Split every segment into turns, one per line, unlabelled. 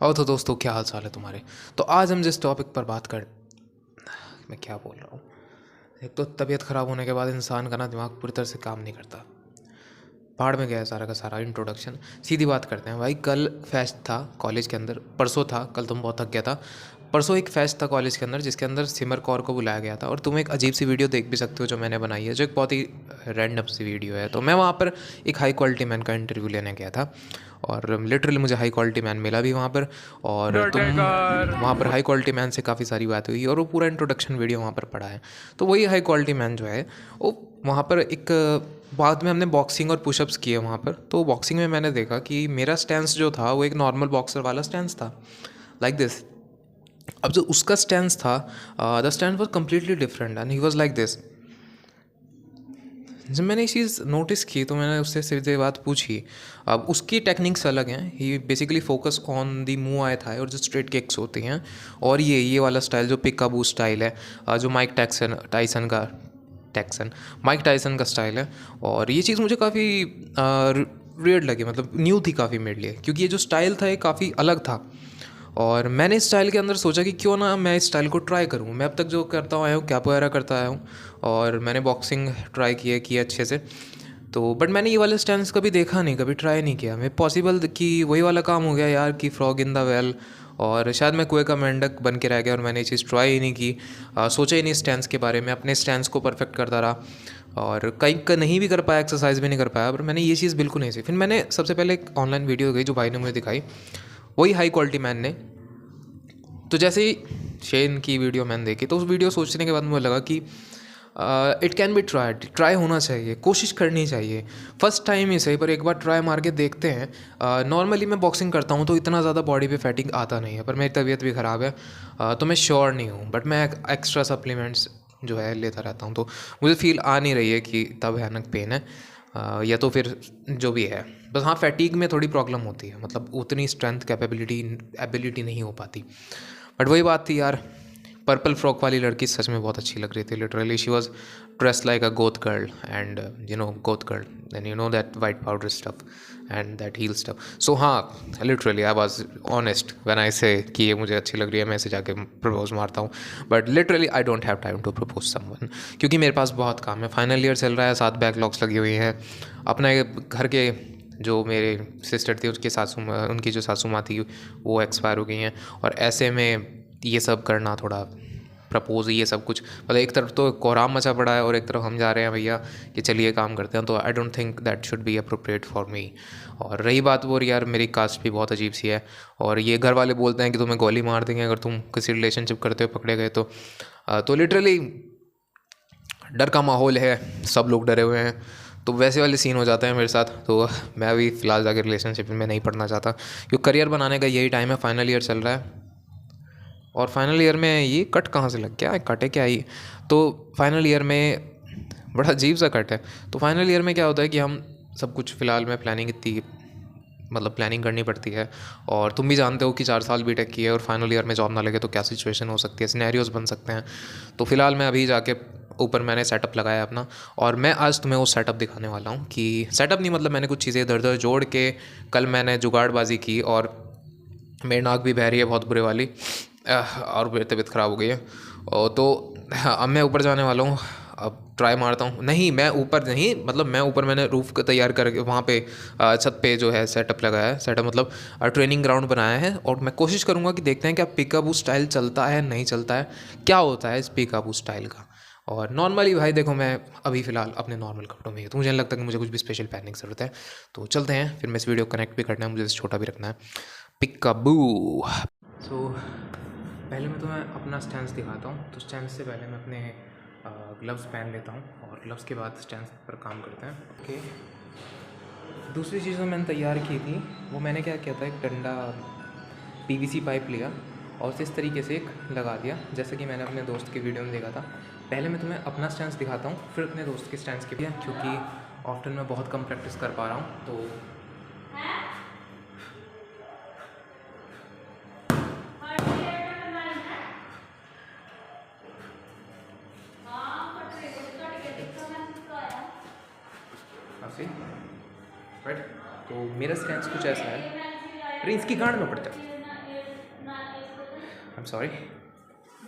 और तो दोस्तों, क्या हाल चाल है तुम्हारे। तो आज हम जिस टॉपिक पर बात कर मैं क्या बोल रहा हूँ। एक तो तबीयत ख़राब होने के बाद इंसान का ना दिमाग पूरी तरह से काम नहीं करता। पहाड़ में गया है सारा का सारा इंट्रोडक्शन। सीधी बात करते हैं भाई। कल फेस्ट था कॉलेज के अंदर, परसों था, कल तुम बहुत थक गया था। परसों एक फेस्ट था कॉलेज के अंदर जिसके अंदर सिमर कौर को बुलाया गया था, और तुम एक अजीब सी वीडियो देख भी सकते हो जो मैंने बनाई है, जो एक बहुत ही रैंडम सी वीडियो है। तो मैं वहाँ पर एक हाई क्वालिटी मैन का इंटरव्यू लेने गया था, और लिटरली मुझे हाई क्वालिटी मैन मिला भी वहाँ पर। और तुम वहाँ पर हाई क्वालिटी मैन से काफ़ी सारी बात हुई, और वो पूरा इंट्रोडक्शन वीडियो वहाँ पर पड़ा है। तो वही हाई क्वालिटी मैन जो है वो वहाँ पर एक बाद में हमने बॉक्सिंग और पुशअप्स किए वहाँ पर। तो बॉक्सिंग में मैंने देखा कि मेरा स्टैंस जो था वो एक नॉर्मल बॉक्सर वाला स्टैंस था, लाइक दिस। अब जो उसका स्टैंस था, the stance was completely different and he was like this. जब मैंने ये चीज़ नोटिस की तो मैंने उससे सीधे बात पूछी। अब उसकी टेक्निक्स अलग हैं। He basically focus on the move आए था, और जो स्ट्रेट किक्स होती हैं, और ये वाला स्टाइल जो पिकाबू स्टाइल है, जो माइक टाइसन का स्टाइल है। और ये चीज़ मुझे काफ़ी वियर्ड लगी, मतलब न्यू थी काफ़ी मेरे लिए, क्योंकि ये जो स्टाइल था ये काफ़ी अलग था। और मैंने इस स्टाइल के अंदर सोचा कि क्यों ना मैं इस स्टाइल को ट्राई करूँ। मैं अब तक जो करता आया हूँ कैपोएरा करता आया हूँ, और मैंने बॉक्सिंग ट्राई की अच्छे से। तो बट मैंने ये वाला स्टैंस कभी देखा नहीं, कभी ट्राई नहीं किया। मैं पॉसिबल कि वही वाला काम हो गया यार कि फ्रॉग इन द वेल, और शायद मैं कुएं का मेंढक बन के रह गया और मैंने ये चीज़ ट्राई ही नहीं की। सोचा ही नहीं स्टैंस के बारे में, अपने स्टैंस को परफेक्ट करता रहा, और कहीं नहीं भी कर पाया, एक्सरसाइज भी नहीं कर पाया। पर मैंने ये चीज़ बिल्कुल नहीं सी। फिर मैंने सबसे पहले एक ऑनलाइन वीडियो गई जो भाई ने मुझे दिखाई, वही हाई क्वालिटी मैन ने। तो जैसे ही शेन की वीडियो मैंने देखी तो उस वीडियो सोचने के बाद मुझे लगा कि it can be tried, try होना चाहिए, कोशिश करनी चाहिए। फर्स्ट टाइम ही सही पर एक बार ट्राई मार के देखते हैं। नॉर्मली मैं बॉक्सिंग करता हूँ तो इतना ज़्यादा बॉडी पे फैटिंग आता नहीं है, पर मेरी तबीयत भी ख़राब है, तो मैं श्योर नहीं हूँ। बट मैं एक्स्ट्रा सप्लीमेंट्स जो है लेता रहता हूँ, तो मुझे फील आ नहीं रही है कि तब भयानक पेन है, या तो फिर जो भी है। बस हाँ, फैटीग में थोड़ी प्रॉब्लम होती है, मतलब उतनी स्ट्रेंथ कैपेबिलिटी एबिलिटी नहीं हो पाती। बट वही बात थी यार, पर्पल फ्रॉक वाली लड़की सच में बहुत अच्छी लग रही थी। Literally she was dress like a goth girl, and goth girl, then that white powder stuff and that heel stuff. So हाँ, literally I was honest when I say कि ये मुझे अच्छी लग रही है, मैं इसे जाके प्रपोज मारता हूँ। But literally I don't have time to propose someone, क्योंकि मेरे पास बहुत काम है। फाइनल ईयर चल रहा है, 7 बैकलॉग्स लगी हुई हैं। अपने घर के जो मेरे सिस्टर थी उनकी जो सासू माँ थी वो एक्सपायर हो गई हैं, और ऐसे में ये सब करना थोड़ा प्रपोज, ये सब कुछ, मतलब एक तरफ तो कोहराम मचा पड़ा है और एक तरफ हम जा रहे हैं भैया कि चलिए काम करते हैं, तो I don't think that should be appropriate for me. और रही बात वो, यार मेरी कास्ट भी बहुत अजीब सी है, और ये घर वाले बोलते हैं कि तुम्हें गोली मार देंगे अगर तुम किसी रिलेशनशिप करते हुए पकड़े गए तो लिटरली डर का माहौल है, सब लोग डरे हुए हैं, तो वैसे वाले सीन हो जाते हैं मेरे साथ। तो मैं अभी फ़िलहाल जाकर रिलेशनशिप में नहीं पढ़ना चाहता, क्योंकि करियर बनाने का यही टाइम है। फाइनल ईयर चल रहा है, और फाइनल ईयर में ये कट कहाँ से लग गया, कट है क्या ये। तो फाइनल ईयर में बड़ा अजीब सा कट है। तो फाइनल ईयर में क्या होता है कि हम सब कुछ, फ़िलहाल में प्लानिंग इतनी, मतलब प्लानिंग करनी पड़ती है। और तुम भी जानते हो कि 4 साल बीटेक की है, और फाइनल ईयर में जॉब ना लगे तो क्या सिचुएशन हो सकती है, सिनेरियोज़ बन सकते हैं। तो फ़िलहाल मैं अभी जाके ऊपर मैंने सेटअप लगाया अपना, और मैं आज तुम्हें वो सेटअप दिखाने वाला हूँ। कि सेटअप नहीं, मतलब मैंने कुछ चीज़ें इधर उधर जोड़ के कल मैंने जुगाड़बाजी की, और मेरी नाक भी बह रही है बहुत बुरे वाली, और मेरी तबीयत ख़राब हो गई है। तो अब मैं ऊपर जाने वाला हूँ, अब ट्राई मारता हूँ। नहीं, मैं ऊपर नहीं, मतलब मैं ऊपर मैंने रूफ़ को तैयार करके वहाँ पे छत पे जो है सेटअप लगाया है। सेटअप मतलब ट्रेनिंग ग्राउंड बनाया है, और मैं कोशिश करूँगा कि देखते हैं क्या पिकाबू स्टाइल चलता है नहीं चलता है, क्या होता है इस पिकाबू स्टाइल का। और नॉर्मली भाई देखो, मैं अभी फ़िलहाल अपने नॉर्मल कपड़ों में ही, तो मुझे नहीं लगता कि मुझे कुछ भी स्पेशल पहनने की ज़रूरत है। तो चलते हैं, फिर मैं इस वीडियो को कनेक्ट भी करना है, मुझे इसे छोटा भी रखना है। पिकाबू। सो पहले मैं तुम्हें अपना स्टैंस दिखाता हूँ। तो स्टैंस से पहले मैं अपने ग्लव्स पहन लेता हूँ, और ग्लव्स के बाद स्टैंस पर काम करते हैं। ओके, दूसरी चीज़ जो मैंने तैयार की थी, वो मैंने क्या किया था, एक डंडा पीवीसी पाइप लिया और उसे इस तरीके से एक लगा दिया, जैसे कि मैंने अपने दोस्त की वीडियो में देखा था। पहले मैं तुम्हें अपना स्टैंस दिखाता हूँ, फिर अपने दोस्त के स्टैंस के भी, क्योंकि ऑफ्टन मैं बहुत कम प्रैक्टिस कर पा रहा हूँ। तो आपसे राइट, तो मेरा स्टैंस कुछ ऐसा है। अरे इसकी गांड में पड़ जाए। I'm sorry.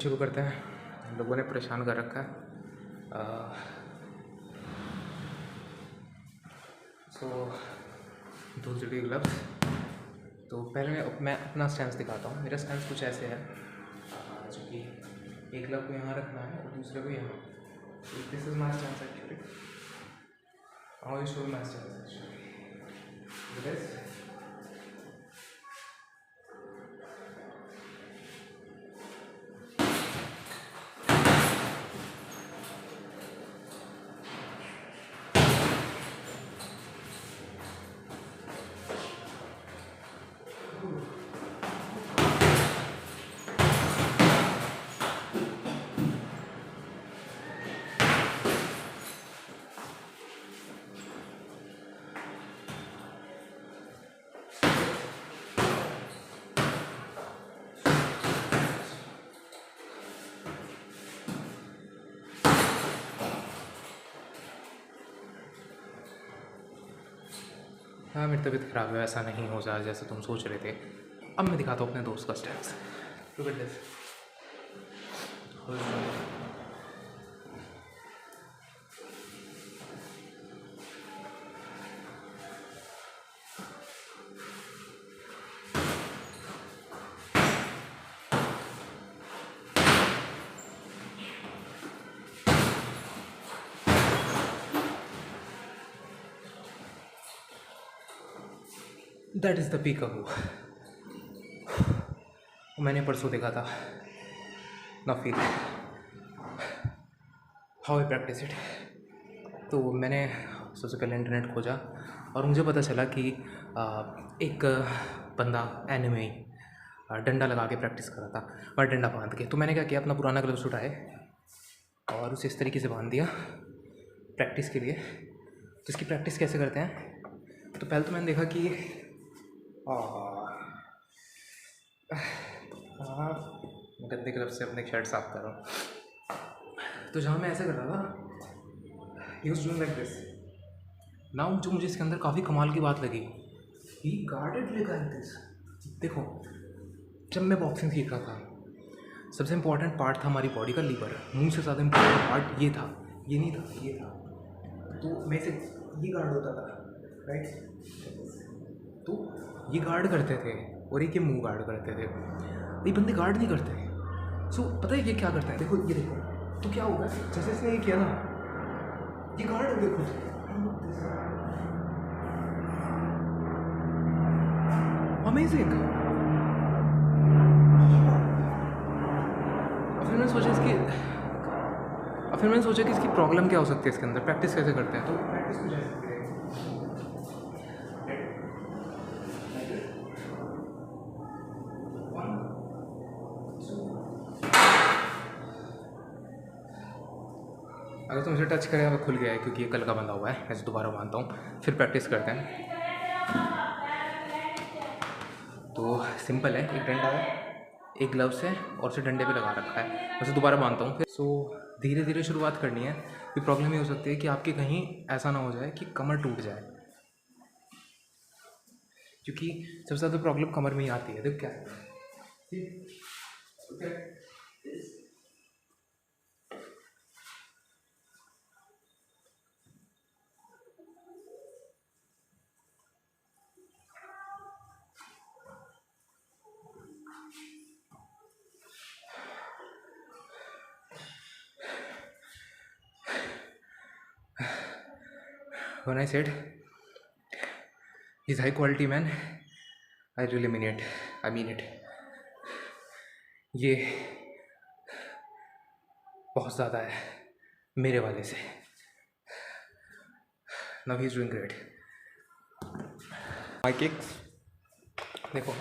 शुरू करते हैं। लोगों ने परेशान कर रखा है। सो दो जुड़ी ग्लव्स। तो पहले मैं अपना स्टैंस दिखाता हूँ। मेरा स्टैंस कुछ ऐसे है, जो कि एक ग्लव को यहाँ रखना है और दूसरे को यहाँ। This is my stance actually. I show my stance actually. हाँ, मेरी तबीयत ख़राब है, ऐसा नहीं हो जाए जैसे तुम सोच रहे थे। अब मैं दिखाता हूँ अपने दोस्त का stance. Look at this. That is the peekaboo. मैंने परसों देखा था। Now feel how I practice it. तो मैंने सबसे पहले इंटरनेट खोजा और मुझे पता चला कि एक बंदा एनिमे डंडा लगा के प्रैक्टिस कर रहा था, और डंडा बांध के। तो मैंने क्या किया, अपना पुराना ग्लव्स उठाए और उसे इस तरीके से बांध दिया प्रैक्टिस के लिए। तो इसकी प्रैक्टिस कैसे करते हैं, तो पहले तो मैंने देखा कि मैं गंदे ग्लव्स से अपने शर्ट साफ कर रहा हूँ। तो जहाँ मैं ऐसे कर रहा था, he was doing like this. Now जो मुझे इसके अंदर काफ़ी कमाल की बात लगी, ही गार्डेड लाइक दिस। देखो, जब मैं बॉक्सिंग सीख रहा था, सबसे इम्पॉर्टेंट पार्ट था हमारी बॉडी का लीवर। मुंह से ज़्यादा इम्पॉर्टेंट पार्ट ये था, ये नहीं था, ये था। तो मैं से ये गार्ड होता था, राइट। तो ये गार्ड करते थे और एक ये मुंह गार्ड करते थे। ये बंदे गार्ड नहीं करते। सो पता है ये क्या करता है, देखो ये देखो। तो क्या होगा, जैसे इसने ये किया ना, ये गार्ड हो गया खुद। अमेजिंग। फिर मैंने सोचा कि इसकी प्रॉब्लम क्या हो सकती है, इसके अंदर प्रैक्टिस कैसे करते हैं। तो प्रैक्टिस कुछ ऐसे करते हैं। अगर तुम इसे टच करें, अब खुल गया है क्योंकि ये कल का बंधा हुआ है। मैं इसे दोबारा बांधता हूँ, फिर प्रैक्टिस करते हैं। तो सिंपल है, एक डंडा है, एक ग्लव्स है और उसे डंडे पे लगा रखा है। मैं उसे दोबारा बांधता हूँ फिर। सो धीरे धीरे शुरुआत करनी है। फिर प्रॉब्लम ये हो सकती है कि आपके कहीं ऐसा ना हो जाए कि कमर टूट जाए, क्योंकि सबसे ज़्यादा प्रॉब्लम कमर में ही आती है। देख क्या है, when I said he's high quality man, I really mean it. I mean it. ये बहुत ज़्यादा है मेरे वाले से। Now he's doing great. My kicks, देखो।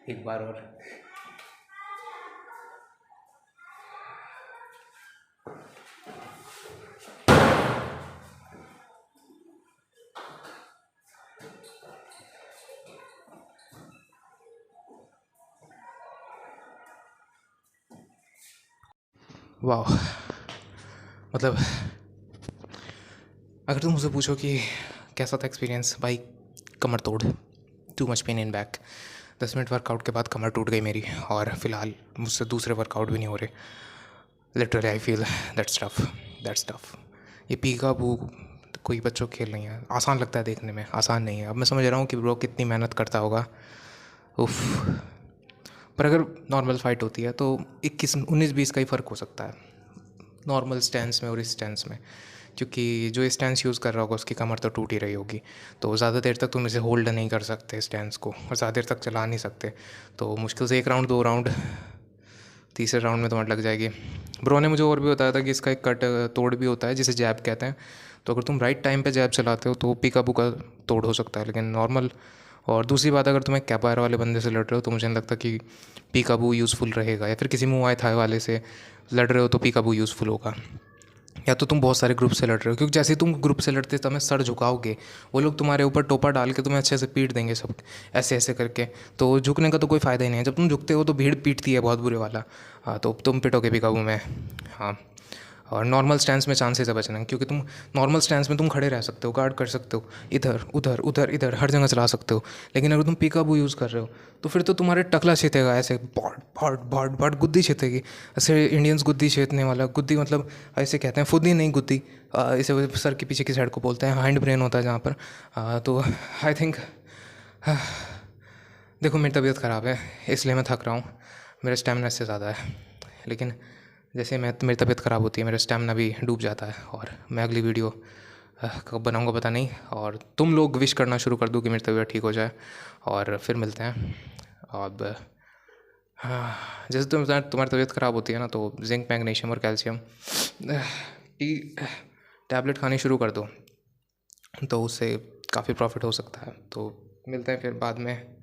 एक बार और। वाह, मतलब अगर तुम मुझसे पूछो कि कैसा था एक्सपीरियंस, भाई कमर तोड़, too much pain in back. 10 minute workout के बाद कमर टूट गई मेरी, और फिलहाल मुझसे दूसरे वर्कआउट भी नहीं हो रहे। Literally I feel that's tough. ये पीका बू कोई बच्चों को खेल नहीं है। आसान लगता है देखने में, आसान नहीं है। अब मैं समझ रहा हूँ कि ब्रो कितनी मेहनत करता होगा। उफ। पर अगर नॉर्मल फाइट होती है तो 21-19-20 का ही फ़र्क हो सकता है नॉर्मल स्टैंस में और इस स्टैंस में, क्योंकि जो स्टैंस यूज़ कर रहा होगा उसकी कमर तो टूट ही रही होगी। तो ज़्यादा देर तक तुम इसे होल्ड नहीं कर सकते स्टैंस को, और ज़्यादा देर तक चला नहीं सकते। तो मुश्किल से 1 राउंड 2 राउंड, तीसरे राउंड में तुम्हारी लग जाएगी। ब्रो ने मुझे और भी बताया था कि इसका एक कट तोड़ भी होता है जिसे जैब कहते हैं। तो अगर तुम राइट टाइम पे जैब चलाते हो तो पीका बुका तोड़ हो सकता है, लेकिन नॉर्मल। और दूसरी बात, अगर तुम्हें कैपायर वाले बंदे से लड़ रहे हो तो मुझे नहीं लगता कि पीकाबू यूज़फुल रहेगा, या फिर किसी मुआय थाई वाले से लड़ रहे हो तो पीकाबू यूज़फुल होगा। या तो तुम बहुत सारे ग्रुप से लड़ रहे हो, क्योंकि जैसे ही तुम ग्रुप से लड़ते समय सर झुकाओगे, वो लोग तुम्हारे ऊपर टोपा डाल के तुम्हें अच्छे से पीट देंगे सब, ऐसे ऐसे करके। तो झुकने का तो कोई फ़ायदा ही नहीं है। जब तुम झुकते हो तो भीड़ पीटती है बहुत बुरे वाला। हाँ, तो तुम पिटोगे भी काबू में। हाँ, और नॉर्मल स्टैंस में चांसेस है बचने, क्योंकि तुम नॉर्मल स्टैंस में तुम खड़े रह सकते हो, गार्ड कर सकते हो, इधर उधर उधर इधर हर जगह चला सकते हो। लेकिन अगर तुम पीकाबू यूज़ कर रहे हो तो फिर तो तुम्हारे टकला छेतेगा, ऐसे बॉट बॉट बॉट बॉट गुद्दी छेतेगी। ऐसे इंडियंस गुद्दी छेतने वाला, गुद्दी मतलब ऐसे कहते हैं, फुद्दी नहीं गुद्दी। इसे सर के पीछे की साइड को बोलते हैं, हाइंड ब्रेन होता है जहाँ पर। तो आई थिंक, देखो मेरी तबीयत ख़राब है इसलिए मैं थक रहा हूँ, मेरा स्टेमिना इससे ज़्यादा है। लेकिन जैसे मेरी तबीयत ख़राब होती है मेरा स्टेमिना भी डूब जाता है। और मैं अगली वीडियो कब बनाऊँगा पता नहीं, और तुम लोग विश करना शुरू कर दो कि मेरी तबीयत ठीक हो जाए, और फिर मिलते हैं। अब हाँ, जैसे तुम्हारी तबीयत ख़राब होती है ना, तो जिंक मैग्नीशियम और कैल्शियम टी टैबलेट खानी शुरू कर दो, तो उससे काफ़ी प्रॉफिट हो सकता है। तो मिलते हैं फिर बाद में।